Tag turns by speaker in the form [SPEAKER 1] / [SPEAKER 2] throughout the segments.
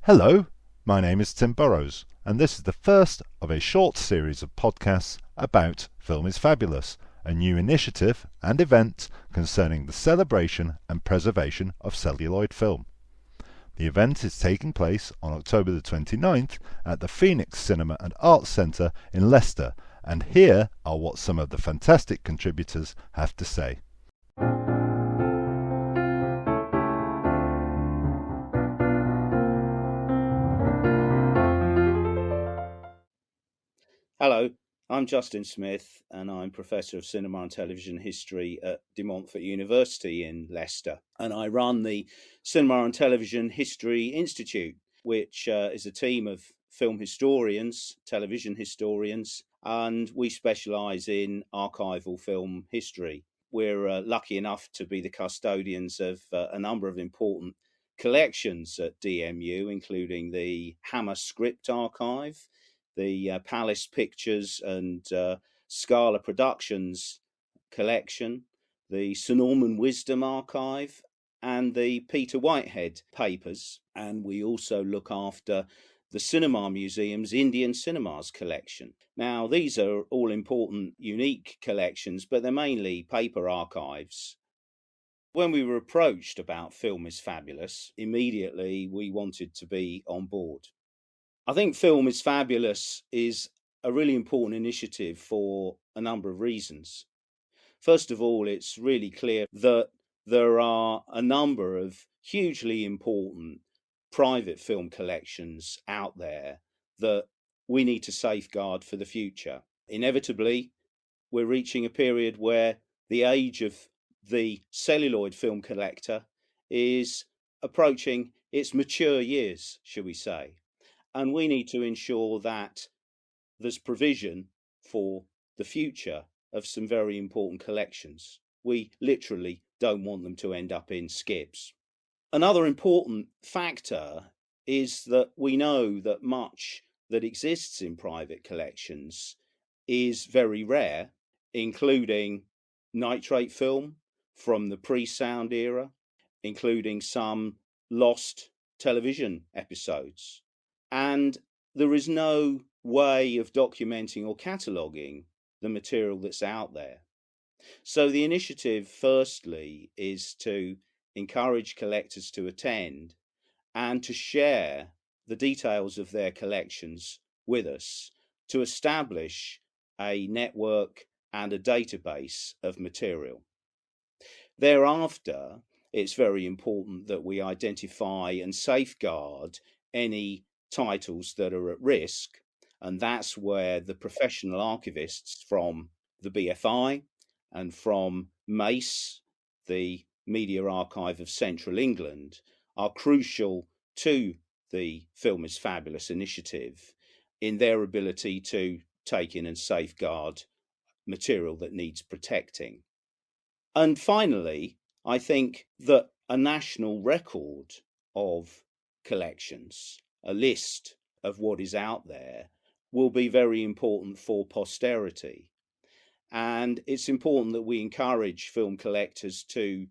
[SPEAKER 1] Hello, my name is Tim Burrows, and this is the first of a short series of podcasts about Film is Fabulous, a new initiative and event concerning the celebration and preservation of celluloid film. The event is taking place on October the 29th at the Phoenix Cinema and Arts Centre in Leicester, and here are what some of the fantastic contributors have to say.
[SPEAKER 2] Hello, I'm Justin Smith and I'm Professor of Cinema and Television History at De Montfort University in Leicester. And I run the Cinema and Television History Institute, which is a team of film historians, television historians, and we specialise in archival film history. We're lucky enough to be the custodians of a number of important collections at DMU, including the Hammer Script Archive, the Palace Pictures and Scala Productions collection, the Sir Norman Wisdom Archive, and the Peter Whitehead papers. And we also look after the Cinema Museum's Indian Cinemas collection. Now, these are all important, unique collections, but they're mainly paper archives. When we were approached about Film is Fabulous, immediately we wanted to be on board. I think Film is Fabulous is a really important initiative for a number of reasons. First of all, it's really clear that there are a number of hugely important private film collections out there that we need to safeguard for the future. Inevitably, we're reaching a period where the age of the celluloid film collector is approaching its mature years, shall we say. And we need to ensure that there's provision for the future of some very important collections. We literally don't want them to end up in skips. Another important factor is that we know that much that exists in private collections is very rare, including nitrate film from the pre-sound era, including some lost television episodes. And there is no way of documenting or cataloguing the material that's out there. So the initiative, firstly, is to encourage collectors to attend and to share the details of their collections with us to establish a network and a database of material. Thereafter, it's very important that we identify and safeguard any titles that are at risk, and that's where the professional archivists from the BFI and from MACE, the Media Archive of Central England, are crucial to the Film is Fabulous initiative in their ability to take in and safeguard material that needs protecting. And finally, I think that a national record of collections, a list of what is out there, will be very important for posterity. And it's important that we encourage film collectors to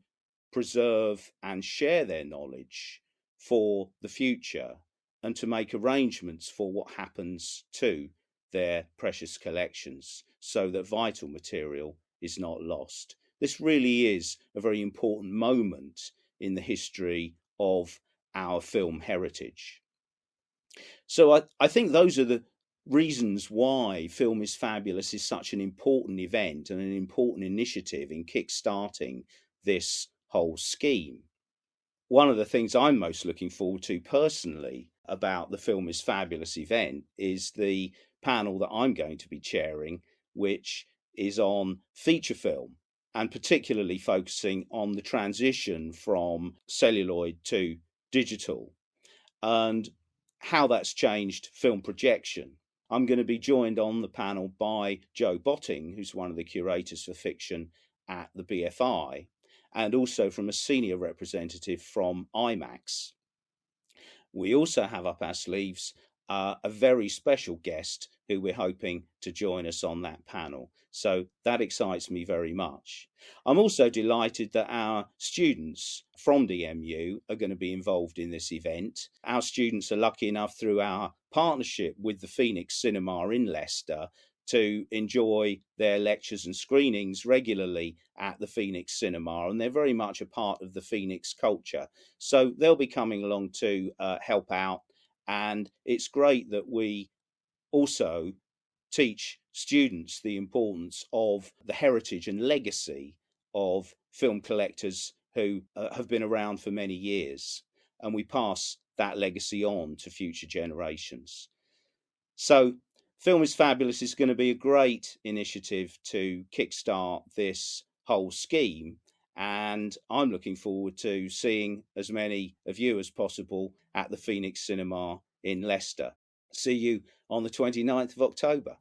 [SPEAKER 2] preserve and share their knowledge for the future and to make arrangements for what happens to their precious collections so that vital material is not lost. This really is a very important moment in the history of our film heritage. So I think those are the reasons why Film is Fabulous is such an important event and an important initiative in kickstarting this whole scheme. One of the things I'm most looking forward to personally about the Film is Fabulous event is the panel that I'm going to be chairing, which is on feature film and particularly focusing on the transition from celluloid to digital and how that's changed film projection. I'm going to be joined on the panel by Joe Botting, who's one of the curators for fiction at the BFI, and also from a senior representative from IMAX. We also have up our sleeves a very special guest who we're hoping to join us on that panel. So that excites me very much. I'm also delighted that our students from DMU are going to be involved in this event. Our students are lucky enough, through our partnership with the Phoenix Cinema in Leicester, to enjoy their lectures and screenings regularly at the Phoenix Cinema, and they're very much a part of the Phoenix culture. So they'll be coming along to help out, and it's great that we also teach students the importance of the heritage and legacy of film collectors who have been around for many years, and we pass that legacy on to future generations. So Film is Fabulous is going to be a great initiative to kickstart this whole scheme, and I'm looking forward to seeing as many of you as possible at the Phoenix Cinema in Leicester. See you on the 29th of October.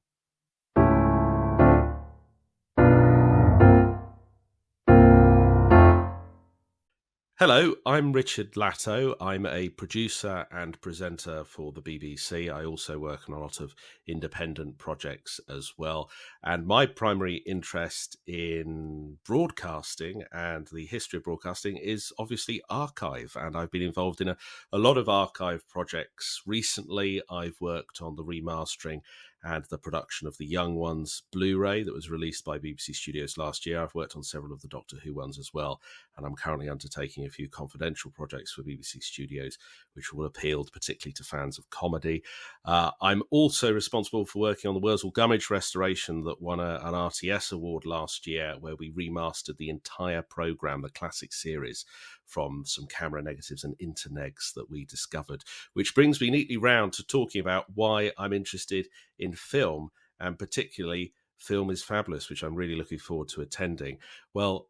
[SPEAKER 3] Hello, I'm Richard Latto. I'm a producer and presenter for the BBC. I also work on a lot of independent projects as well. And my primary interest in broadcasting and the history of broadcasting is obviously archive. And I've been involved in a lot of archive projects. Recently, I've worked on the remastering and the production of the Young Ones Blu-ray that was released by BBC Studios last year. I've worked on several of the Doctor Who ones as well, and I'm currently undertaking a few confidential projects for BBC Studios, which will appeal particularly to fans of comedy. I'm also responsible for working on the Wurzel Gummidge restoration that won an RTS award last year, where we remastered the entire programme, the classic series, from some camera negatives and internegs that we discovered, which brings me neatly round to talking about why I'm interested in film, and particularly Film is Fabulous, which I'm really looking forward to attending. Well,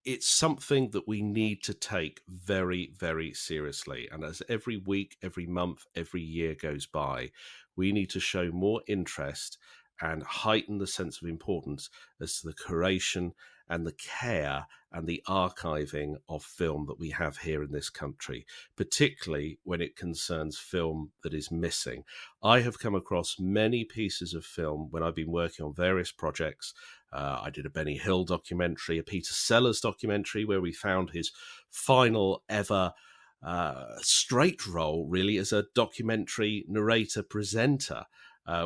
[SPEAKER 3] it's something that we need to take very, very seriously. And as every week, every month, every year goes by, we need to show more interest and heighten the sense of importance as to the curation and the care and the archiving of film that we have here in this country, particularly when it concerns film that is missing. I have come across many pieces of film when I've been working on various projects. I did a Benny Hill documentary, a Peter Sellers documentary, where we found his final ever straight role, really, as a documentary narrator presenter,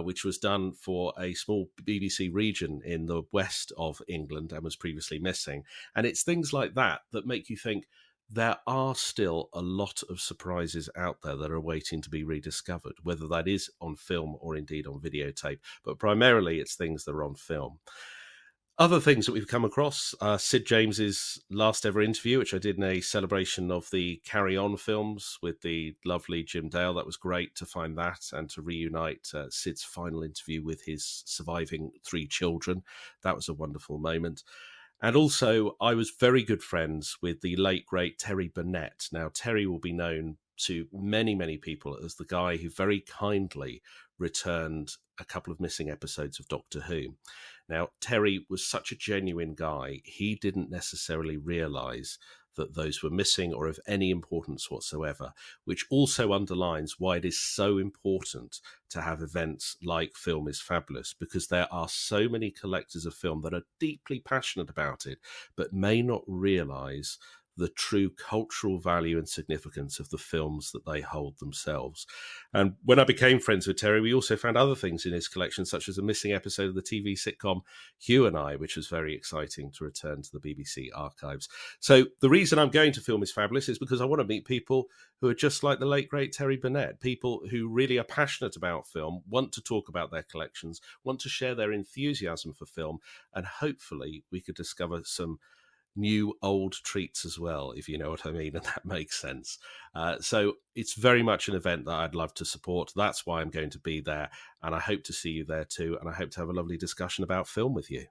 [SPEAKER 3] which was done for a small BBC region in the west of England and was previously missing. And it's things like that that make you think there are still a lot of surprises out there that are waiting to be rediscovered, whether that is on film or indeed on videotape. But primarily it's things that are on film. Other things that we've come across, Sid James's last ever interview, which I did in a celebration of the Carry On films with the lovely Jim Dale. That was great to find that and to reunite Sid's final interview with his surviving 3 children. That was a wonderful moment. And also, I was very good friends with the late, great Terry Burnett. Now, Terry will be known to many, many people as the guy who very kindly returned a couple of missing episodes of Doctor Who. Now, Terry was such a genuine guy, he didn't necessarily realise that those were missing or of any importance whatsoever, which also underlines why it is so important to have events like Film is Fabulous, because there are so many collectors of film that are deeply passionate about it, but may not realise the true cultural value and significance of the films that they hold themselves. And when I became friends with Terry, we also found other things in his collection, such as a missing episode of the TV sitcom Hugh and I, which was very exciting to return to the BBC archives. So the reason I'm going to Film is Fabulous is because I want to meet people who are just like the late, great Terry Burnett, people who really are passionate about film, want to talk about their collections, want to share their enthusiasm for film, and hopefully we could discover some new old treats as well, if you know what I mean, and that makes sense. So it's very much an event that I'd love to support. That's why I'm going to be there, and I hope to see you there too, and I hope to have a lovely discussion about film with you.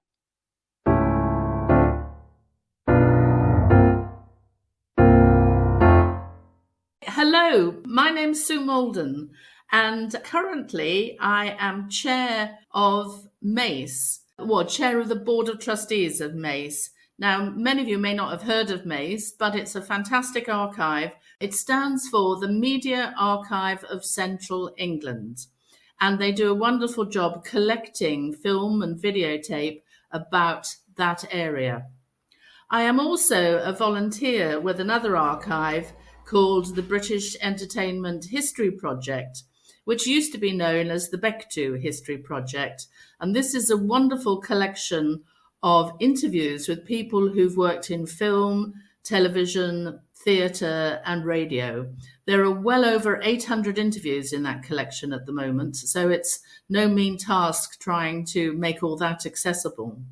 [SPEAKER 4] Hello, my name's Sue Molden, and currently I am chair of MACE, chair of the Board of Trustees of MACE. Now, many of you may not have heard of MACE, but it's a fantastic archive. It stands for the Media Archive of Central England, and they do a wonderful job collecting film and videotape about that area. I am also a volunteer with another archive called the British Entertainment History Project, which used to be known as the Bectu History Project. And this is a wonderful collection of interviews with people who've worked in film, television, theatre and radio. There are well over 800 interviews in that collection at the moment, so it's no mean task trying to make all that accessible.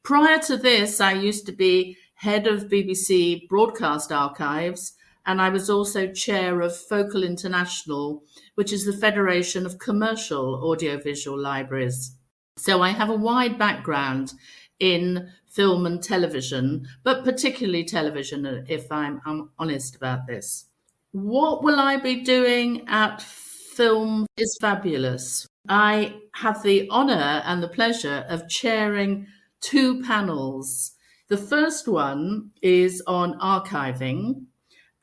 [SPEAKER 4] Prior to this, I used to be head of BBC Broadcast Archives, and I was also chair of Focal International, which is the Federation of Commercial Audiovisual Libraries. So I have a wide background in film and television, but particularly television, if I'm honest about this. What will I be doing at Film is Fabulous? I have the honour and the pleasure of chairing 2 panels. The first one is on archiving,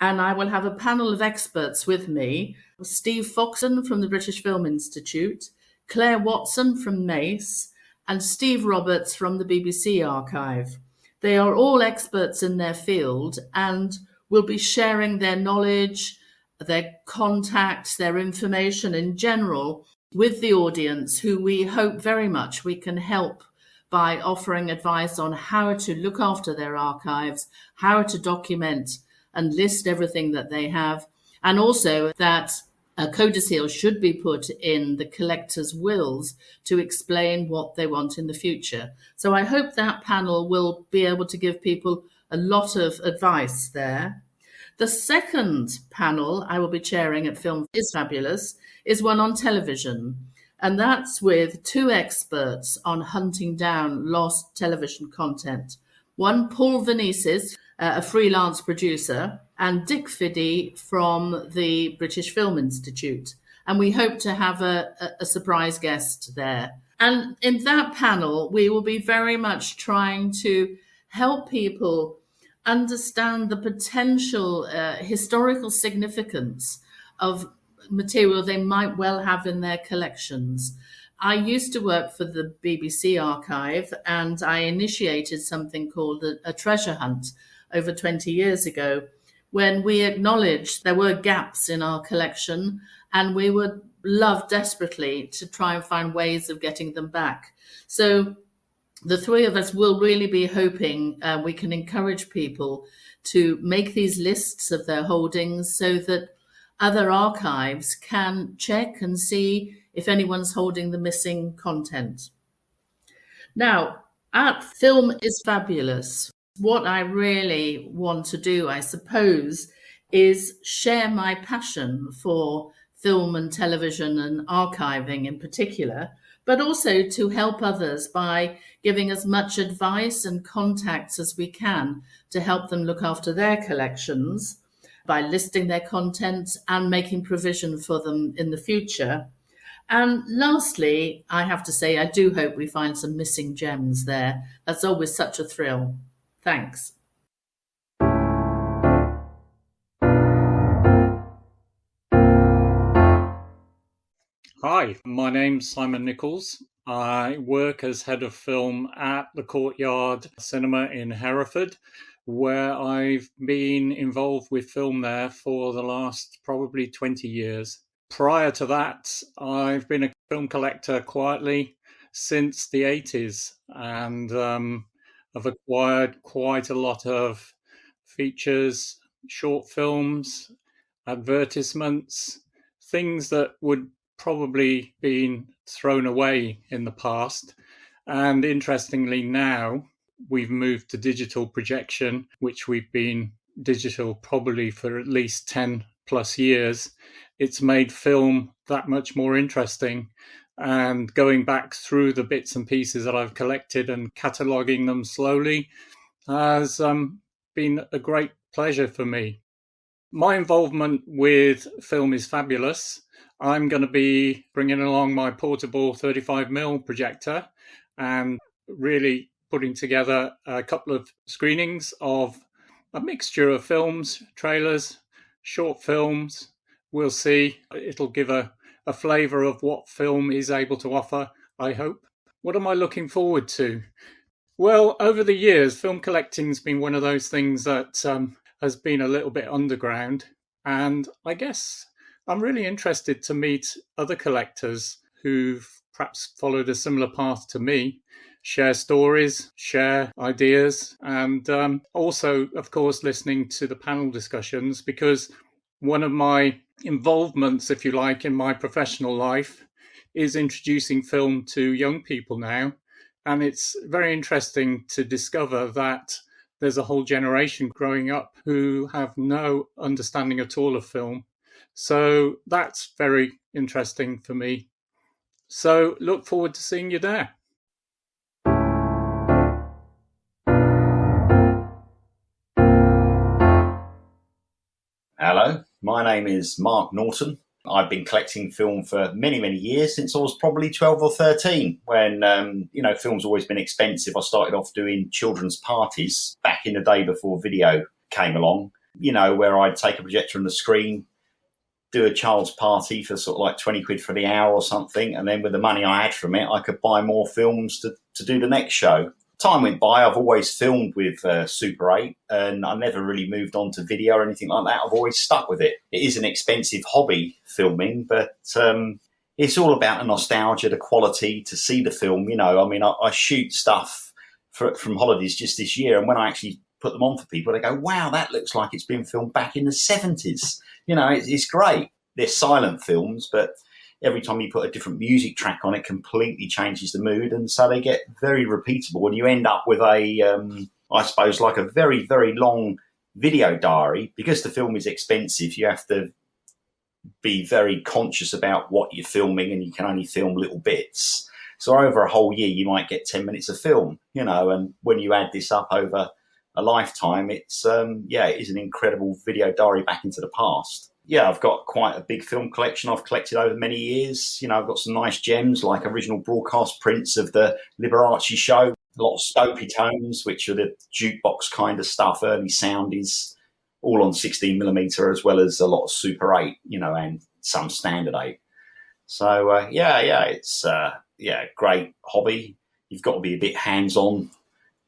[SPEAKER 4] and I will have a panel of experts with me: Steve Foxon from the British Film Institute, Claire Watson from MACE, and Steve Roberts from the BBC Archive. They are all experts in their field and will be sharing their knowledge, their contacts, their information in general with the audience, who we hope very much we can help by offering advice on how to look after their archives, how to document and list everything that they have, and also that a codicil should be put in the collector's wills to explain what they want in the future. So I hope that panel will be able to give people a lot of advice there. The second panel I will be chairing at Film is Fabulous is one on television, and that's with 2 experts on hunting down lost television content. One, Paul Venices, a freelance producer, and Dick Fiddy from the British Film Institute. And we hope to have a surprise guest there. And in that panel, we will be very much trying to help people understand the potential historical significance of material they might well have in their collections. I used to work for the BBC Archive, and I initiated something called a treasure hunt over 20 years ago, when we acknowledged there were gaps in our collection and we would love desperately to try and find ways of getting them back. So the 3 of us will really be hoping we can encourage people to make these lists of their holdings so that other archives can check and see if anyone's holding the missing content. Now, at Film is Fabulous, what I really want to do, I suppose, is share my passion for film and television and archiving in particular, but also to help others by giving as much advice and contacts as we can to help them look after their collections, by listing their content and making provision for them in the future. And lastly, I have to say, I do hope we find some missing gems there. That's always such a thrill. Thanks.
[SPEAKER 5] Hi, my name's Simon Nichols. I work as head of film at the Courtyard Cinema in Hereford, where I've been involved with film there for the last probably 20 years. Prior to that, I've been a film collector quietly since the 80s, and I've acquired quite a lot of features, short films, advertisements, things that would probably been thrown away in the past. And interestingly, now we've moved to digital projection, which we've been digital probably for at least 10 plus years. It's made film that much more interesting. And going back through the bits and pieces that I've collected and cataloguing them slowly has been a great pleasure for me. My involvement with Film is Fabulous. I'm going to be bringing along my portable 35mm projector and really putting together a couple of screenings of a mixture of films, trailers, short films. We'll see. It'll give a flavour of what film is able to offer, I hope. What am I looking forward to? Well, over the years, film collecting's been one of those things that has been a little bit underground. And I guess I'm really interested to meet other collectors who've perhaps followed a similar path to me, share stories, share ideas, and also, of course, listening to the panel discussions, because one of my involvements, if you like, in my professional life is introducing film to young people now. And it's very interesting to discover that there's a whole generation growing up who have no understanding at all of film. So that's very interesting for me. So look forward to seeing you there.
[SPEAKER 6] Hello, my name is Mark Norton. I've been collecting film for many, many years, since I was probably 12 or 13, when, film's always been expensive. I started off doing children's parties back in the day before video came along, where I'd take a projector on the screen, do a child's party for sort of like 20 quid for the hour or something. And then with the money I had from it, I could buy more films to do the next show. Time went by, I've always filmed with Super 8, and I never really moved on to video or anything like that. I've always stuck with it. It is an expensive hobby, filming, but it's all about the nostalgia, the quality, to see the film. I shoot stuff from holidays just this year, and when I actually put them on for people, they go, wow, that looks like it's been filmed back in the 70s. It's great. They're silent films, but every time you put a different music track on, it completely changes the mood. And so they get very repeatable. And you end up with I suppose, like a very, very long video diary. Because the film is expensive, you have to be very conscious about what you're filming, and you can only film little bits. So over a whole year, you might get 10 minutes of film, and when you add this up over a lifetime, it's, it is an incredible video diary back into the past. Yeah, I've got quite a big film collection I've collected over many years. I've got some nice gems like original broadcast prints of the Liberace show, a lot of Scopy tones, which are the jukebox kind of stuff, early soundies, all on 16mm, as well as a lot of Super 8, and some Standard 8. So, it's a great hobby. You've got to be a bit hands-on.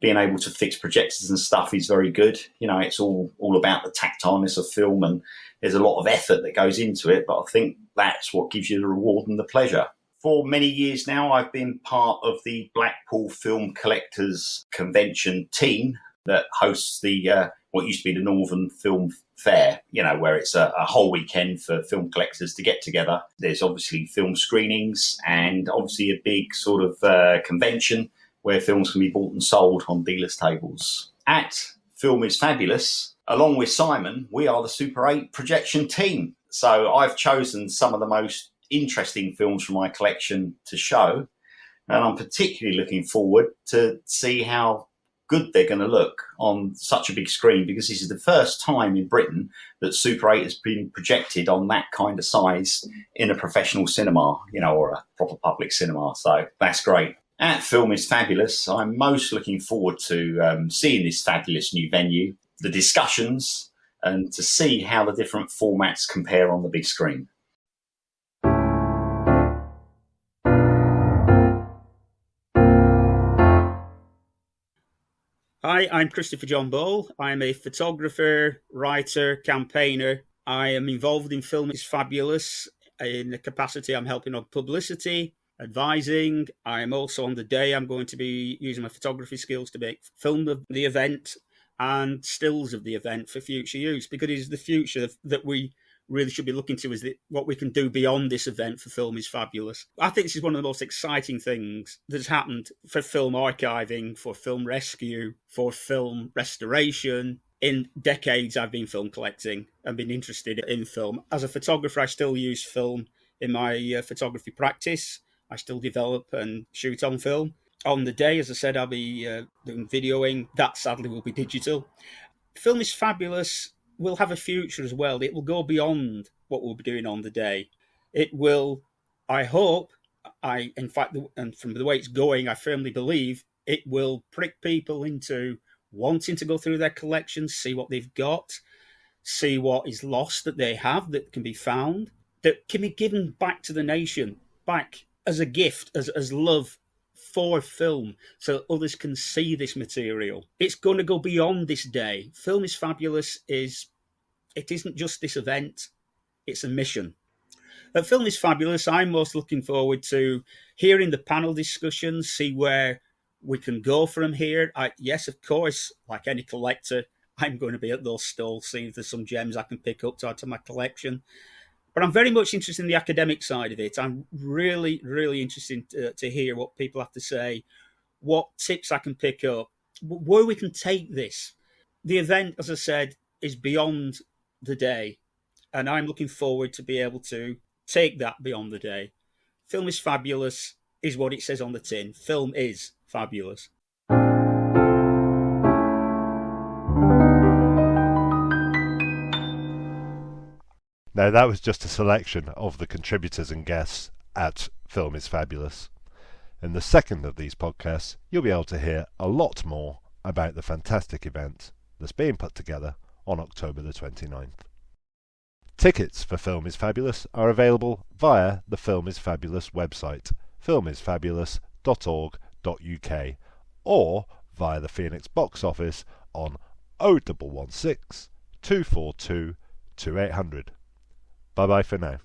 [SPEAKER 6] Being able to fix projectors and stuff is very good. It's all about the tactileness of film, and there's a lot of effort that goes into it, but I think that's what gives you the reward and the pleasure. For many years now, I've been part of the Blackpool Film Collectors Convention team that hosts the what used to be the Northern Film Fair, where it's a whole weekend for film collectors to get together. There's obviously film screenings and obviously a big sort of convention where films can be bought and sold on dealers' tables. At Film is Fabulous, along with Simon, we are the Super 8 projection team. So I've chosen some of the most interesting films from my collection to show, and I'm particularly looking forward to see how good they're going to look on such a big screen, because this is the first time in Britain that Super 8 has been projected on that kind of size in a professional cinema, or a proper public cinema. So that's great. At Film is Fabulous, I'm most looking forward to seeing this fabulous new venue, the discussions, and to see how the different formats compare on the big screen.
[SPEAKER 7] Hi, I'm Christopher John Ball. I'm a photographer, writer, campaigner. I am involved in Film is Fabulous in the capacity I'm helping on publicity, advising. I'm also on the day I'm going to be using my photography skills to make film of the event and stills of the event for future use, because it is the future that we really should be looking to, is what we can do beyond this event for Film is Fabulous. I think this is one of the most exciting things that has happened for film archiving, for film rescue, for film restoration. In decades I've been film collecting and been interested in film. As a photographer, I still use film in my photography practice. I still develop and shoot on film. On the day, as I said, I'll be doing videoing. That sadly will be digital. Film is Fabulous will have a future as well. It will go beyond what we'll be doing on the day. It will, I hope, in fact, and from the way it's going, I firmly believe It will prick people into wanting to go through their collections, see what they've got, see what is lost that they have that can be found, that can be given back to the nation, back as a gift, as love for film, so others can see this material. It's going to go beyond this day. Film is Fabulous it isn't just this event, it's a mission. At Film is Fabulous, I'm most looking forward to hearing the panel discussions, see where we can go from here. Yes, of course, like any collector, I'm going to be at those stalls, seeing if there's some gems I can pick up to add to my collection. But I'm very much interested in the academic side of it. I'm really, really interested to hear what people have to say, what tips I can pick up, where we can take this. The event, as I said, is beyond the day, and I'm looking forward to be able to take that beyond the day. Film is Fabulous is what it says on the tin. Film is fabulous.
[SPEAKER 1] Now, that was just a selection of the contributors and guests at Film is Fabulous. In the second of these podcasts, you'll be able to hear a lot more about the fantastic event that's being put together on October the 29th. Tickets for Film is Fabulous are available via the Film is Fabulous website, filmisfabulous.org.uk, or via the Phoenix box office on 0116 242 2800. Bye bye for now.